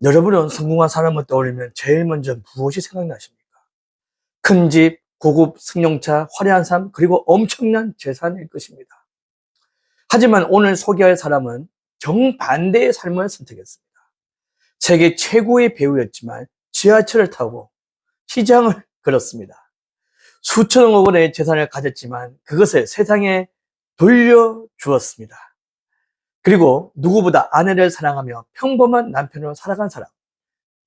여러분은 성공한 사람을 떠올리면 제일 먼저 무엇이 생각나십니까? 큰 집, 고급 승용차, 화려한 삶, 그리고 엄청난 재산일 것입니다. 하지만 오늘 소개할 사람은 정반대의 삶을 선택했습니다. 세계 최고의 배우였지만 지하철을 타고 시장을 걸었습니다. 수천억 원의 재산을 가졌지만 그것을 세상에 돌려주었습니다. 그리고 누구보다 아내를 사랑하며 평범한 남편으로 살아간 사람.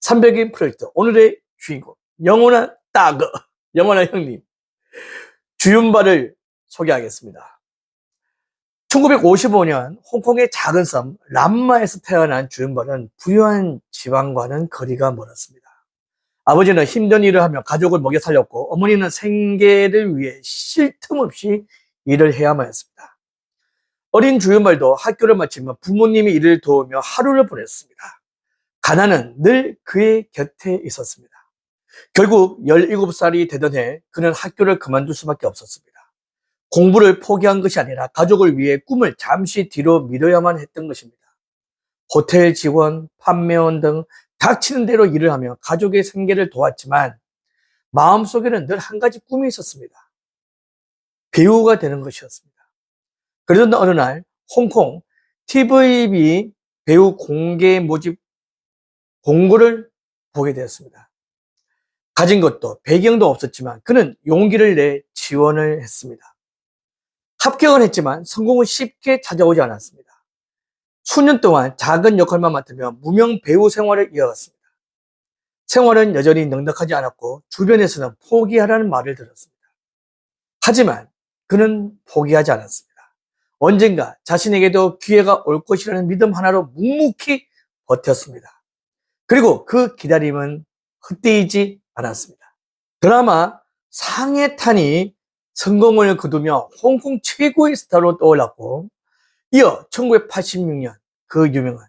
300인 프로젝트 오늘의 주인공 영원한 따그, 영원한 형님 주윤발을 소개하겠습니다. 1955년 홍콩의 작은 섬 람마에서 태어난 주윤발은 부유한 지방과는 거리가 멀었습니다. 아버지는 힘든 일을 하며 가족을 먹여 살렸고 어머니는 생계를 위해 쉴 틈 없이 일을 해야만 했습니다. 어린 주윤발도 학교를 마치며 부모님이 일을 도우며 하루를 보냈습니다. 가난은 늘 그의 곁에 있었습니다. 결국 17살이 되던 해 그는 학교를 그만둘 수밖에 없었습니다. 공부를 포기한 것이 아니라 가족을 위해 꿈을 잠시 뒤로 미뤄야만 했던 것입니다. 호텔 직원, 판매원 등 닥치는 대로 일을 하며 가족의 생계를 도왔지만 마음속에는 늘 한 가지 꿈이 있었습니다. 배우가 되는 것이었습니다. 그러던 어느 날 홍콩 TVB 배우 공개 모집 공고를 보게 되었습니다. 가진 것도 배경도 없었지만 그는 용기를 내 지원을 했습니다. 합격은 했지만 성공은 쉽게 찾아오지 않았습니다. 수년 동안 작은 역할만 맡으며 무명 배우 생활을 이어갔습니다. 생활은 여전히 넉넉하지 않았고 주변에서는 포기하라는 말을 들었습니다. 하지만 그는 포기하지 않았습니다. 언젠가 자신에게도 기회가 올 것이라는 믿음 하나로 묵묵히 버텼습니다. 그리고 그 기다림은 헛되이지 않았습니다. 드라마 상해탄이 성공을 거두며 홍콩 최고의 스타로 떠올랐고 이어 1986년 그 유명한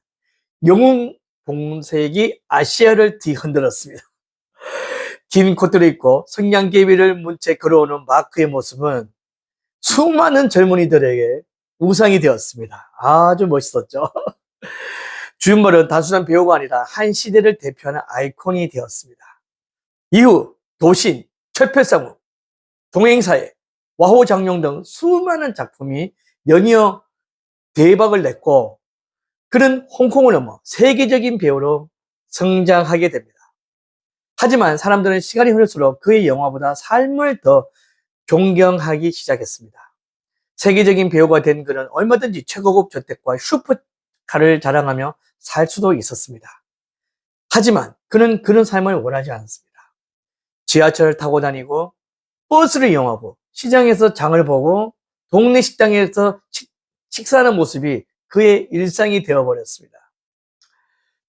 영웅 봉색이 아시아를 뒤흔들었습니다. 긴 코트를 입고 성냥개비를 문 채 걸어오는 마크의 모습은 수많은 젊은이들에게 우상이 되었습니다. 아주 멋있었죠. 주윤발은 단순한 배우가 아니라 한 시대를 대표하는 아이콘이 되었습니다. 이후 도신, 철폐상무, 동행사회, 와호장룡 등 수많은 작품이 연이어 대박을 냈고 그는 홍콩을 넘어 세계적인 배우로 성장하게 됩니다. 하지만 사람들은 시간이 흐를수록 그의 영화보다 삶을 더 존경하기 시작했습니다. 세계적인 배우가 된 그는 얼마든지 최고급 저택과 슈퍼카를 자랑하며 살 수도 있었습니다. 하지만 그는 그런 삶을 원하지 않았습니다. 지하철을 타고 다니고 버스를 이용하고 시장에서 장을 보고 동네 식당에서 식사하는 모습이 그의 일상이 되어버렸습니다.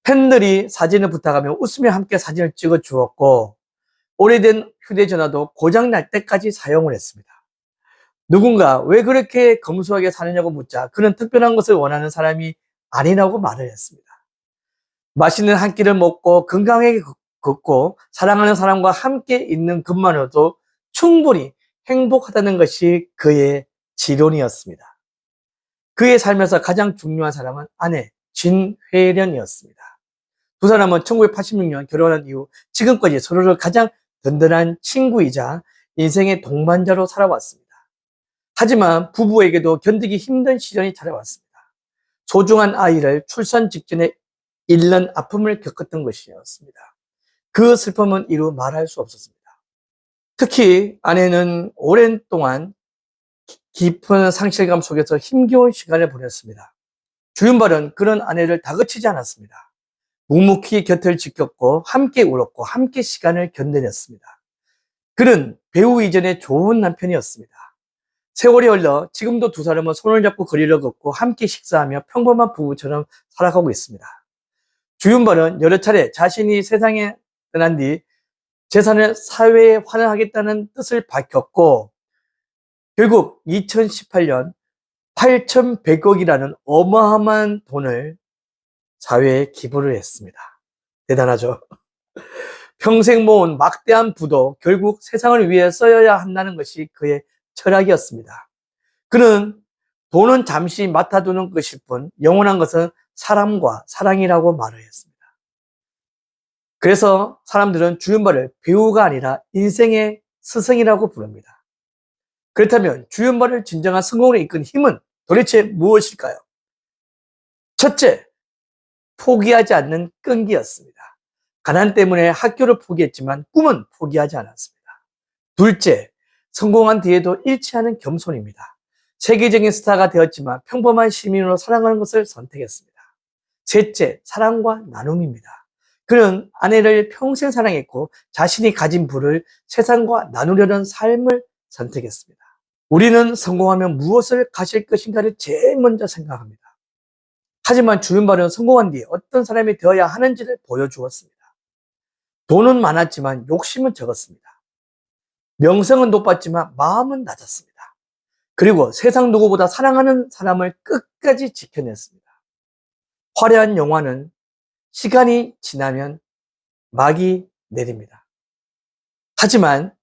팬들이 사진을 부탁하며 웃으며 함께 사진을 찍어 주었고 오래된 휴대전화도 고장날 때까지 사용을 했습니다. 누군가 왜 그렇게 검소하게 사느냐고 묻자 그는 특별한 것을 원하는 사람이 아니라고 말을 했습니다. 맛있는 한 끼를 먹고 건강하게 걷고 사랑하는 사람과 함께 있는 것만으로도 충분히 행복하다는 것이 그의 지론이었습니다. 그의 삶에서 가장 중요한 사람은 아내 진회련이었습니다. 두 사람은 1986년 결혼한 이후 지금까지 서로를 가장 든든한 친구이자 인생의 동반자로 살아왔습니다. 하지만 부부에게도 견디기 힘든 시련이 찾아왔습니다. 소중한 아이를 출산 직전에 잃는 아픔을 겪었던 것이었습니다. 그 슬픔은 이루 말할 수 없었습니다. 특히 아내는 오랜 동안 깊은 상실감 속에서 힘겨운 시간을 보냈습니다. 주윤발은 그런 아내를 다그치지 않았습니다. 묵묵히 곁을 지켰고 함께 울었고 함께 시간을 견뎌냈습니다. 그는 배우 이전에 좋은 남편이었습니다. 세월이 흘러 지금도 두 사람은 손을 잡고 거리를 걷고 함께 식사하며 평범한 부부처럼 살아가고 있습니다. 주윤발은 여러 차례 자신이 세상에 떠난 뒤 재산을 사회에 환원하겠다는 뜻을 밝혔고 결국 2018년 8,100억이라는 어마어마한 돈을 사회에 기부를 했습니다. 대단하죠? 평생 모은 막대한 부도 결국 세상을 위해 써야 한다는 것이 그의 철학이었습니다. 그는 돈은 잠시 맡아두는 것일 뿐 영원한 것은 사람과 사랑이라고 말을 했습니다. 그래서 사람들은 주윤발을 배우가 아니라 인생의 스승이라고 부릅니다. 그렇다면 주윤발을 진정한 성공으로 이끈 힘은 도대체 무엇일까요? 첫째, 포기하지 않는 끈기였습니다. 가난 때문에 학교를 포기했지만 꿈은 포기하지 않았습니다. 둘째, 성공한 뒤에도 잃지 않은 겸손입니다. 세계적인 스타가 되었지만 평범한 시민으로 살아가는 것을 선택했습니다. 셋째, 사랑과 나눔입니다. 그는 아내를 평생 사랑했고 자신이 가진 부를 세상과 나누려는 삶을 선택했습니다. 우리는 성공하면 무엇을 가질 것인가를 제일 먼저 생각합니다. 하지만 주윤발은 성공한 뒤에 어떤 사람이 되어야 하는지를 보여주었습니다. 돈은 많았지만 욕심은 적었습니다. 명성은 높았지만 마음은 낮았습니다. 그리고 세상 누구보다 사랑하는 사람을 끝까지 지켜냈습니다. 화려한 영화는 시간이 지나면 막이 내립니다. 하지만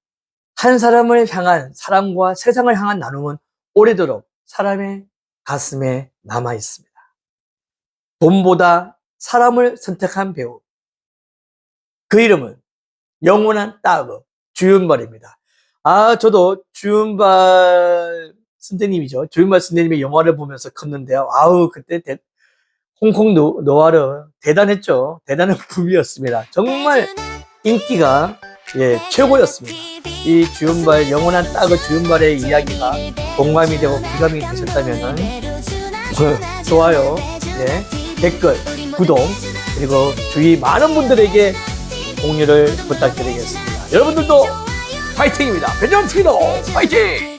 한 사람을 향한 사랑과 세상을 향한 나눔은 오래도록 사람의 가슴에 남아 있습니다. 돈보다 사람을 선택한 배우. 그 이름은 영원한 따그 주윤발입니다. 저도 주윤발 선생님이죠. 주윤발 선생님의 영화를 보면서 컸는데요. 그때 홍콩 노아르 대단했죠. 대단한 붐이었습니다. 정말 인기가 최고였습니다. 이 주윤발, 영원한 따그 주윤발의 이야기가 공감이 되고 기감이 되셨다면 좋아요, 댓글, 구독, 그리고 주위 많은 분들에게 공유를 부탁드리겠습니다. 여러분들도 파이팅입니다. 배정TV도 파이팅!